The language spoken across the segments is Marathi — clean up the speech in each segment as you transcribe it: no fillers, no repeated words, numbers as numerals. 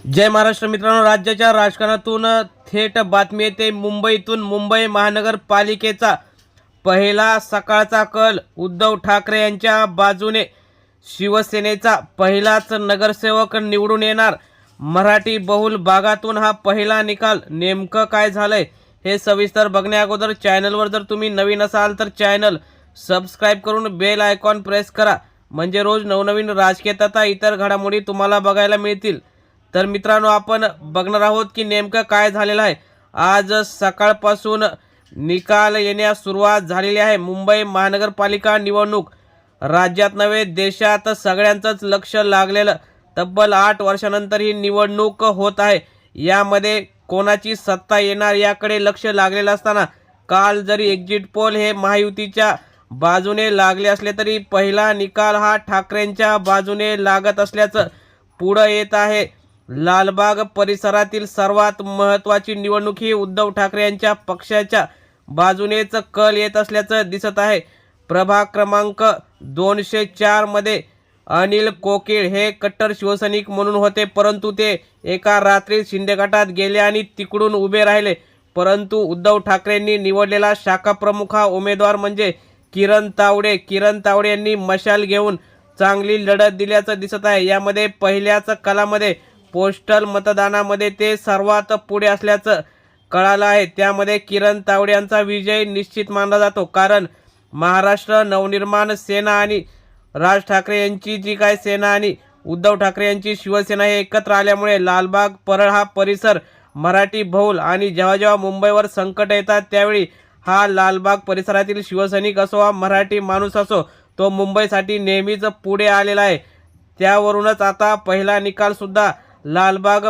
जय महाराष्ट्र मित्रांनो, राज्याच्या राजकारणातून थेट बातमी येते मुंबईतून। मुंबई महानगरपालिकेचा पहिला सकाळचा कल उद्धव ठाकरे यांच्या बाजूने। शिवसेनेचा पहिलाच नगरसेवक निवडून येणार। मराठी बहुल भागातून हा पहिला निकाल। नेमकं काय झालंय हे सविस्तर बघण्या अगोदर चॅनलवर जर तुम्ही नवीन असाल तर चॅनल सबस्क्राइब करून बेल आयकॉन प्रेस करा, म्हणजे रोज नवनवीन राजकीय तथा इतर घडामोडी तुम्हाला बघायला मिळतील। तर मित्रांनो, आपण बघणार आहोत की नेमकं काय झालेलं आहे। आज सकाळपासून निकाल येण्यास सुरुवात झालेली आहे। मुंबई महानगरपालिका निवडणूक राज्यात नव्हे देशात सगळ्यांचंच लक्ष लागलेलं। तब्बल 8 वर्षांनंतर ही निवडणूक होत आहे। यामध्ये कोणाची सत्ता येणार याकडे लक्ष लागलेलं असताना काल जरी एक्झिट पोल हे महायुतीच्या बाजूने लागले असले तरी पहिला निकाल हा ठाकरेंच्या बाजूने लागत असल्याचं पुढे येत आहे। लालबाग परिसरातील सर्वात महत्त्वाची निवडणूक ही उद्धव ठाकरे यांच्या पक्षाच्या बाजूनेच कल येत असल्याचं दिसत आहे। प्रभाग क्रमांक 204 मध्ये अनिल कोकीळ हे कट्टर शिवसैनिक म्हणून होते, परंतु ते एका रात्रीत शिंदे गटात गेले आणि तिकडून उभे राहिले। परंतु उद्धव ठाकरेंनी निवडलेला शाखा प्रमुख हा उमेदवार म्हणजे किरण तावडे। किरण तावडे यांनी मशाल घेऊन चांगली लढत दिल्याचं दिसत आहे। यामध्ये पहिल्याच कलामध्ये पोस्टल मतदानामध्ये ते सर्वात पुढे असल्याचं कळालं आहे। त्यामध्ये किरण तावडे यांचा विजय निश्चित मानला जातो, कारण महाराष्ट्र नवनिर्माण सेना आणि राज ठाकरे यांची जी काय सेना आणि उद्धव ठाकरे यांची शिवसेना हे एकत्र आल्यामुळे लालबाग परळ हा परिसर मराठी बहुल आणि जेव्हा जेव्हा मुंबईवर संकट येतात त्यावेळी हा लालबाग परिसरातील शिवसैनिक असो वा मराठी माणूस असो तो मुंबईसाठी नेहमीच पुढे आलेला आहे। त्यावरूनच आता पहिला निकाल सुद्धा लालबाग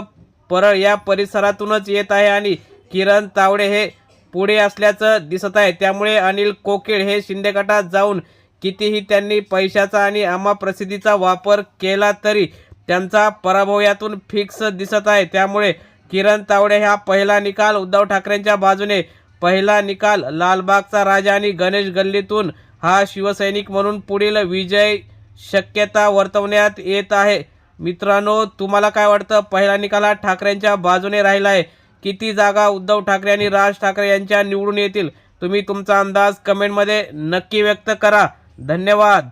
परळ या परिसरातूनच येत आहे आणि किरण तावडे हे पुढे असल्याचं दिसत आहे। त्यामुळे अनिल कोकीळ हे शिंदे गटात जाऊन कितीही त्यांनी पैशाचा आणि आम्हा प्रसिद्धीचा वापर केला तरी त्यांचा पराभव यातून फिक्स दिसत आहे। त्यामुळे किरण तावडे हा पहिला निकाल उद्धव ठाकरेंच्या बाजूने। पहिला निकाल लालबागचा राजा आणि गणेश गल्लीतून हा शिवसैनिक म्हणून पुढील विजय शक्यता वर्तवण्यात येत आहे। मित्रांनो, तुम्हाला काय वाटतं? पहिला निकाल हा ठाकरेंच्या बाजूने राहिला आहे। किती जागा उद्धव ठाकरे आणि राज ठाकरे यांच्या निवडून येतील? तुम्ही तुमचा अंदाज कमेंटमध्ये नक्की व्यक्त करा। धन्यवाद।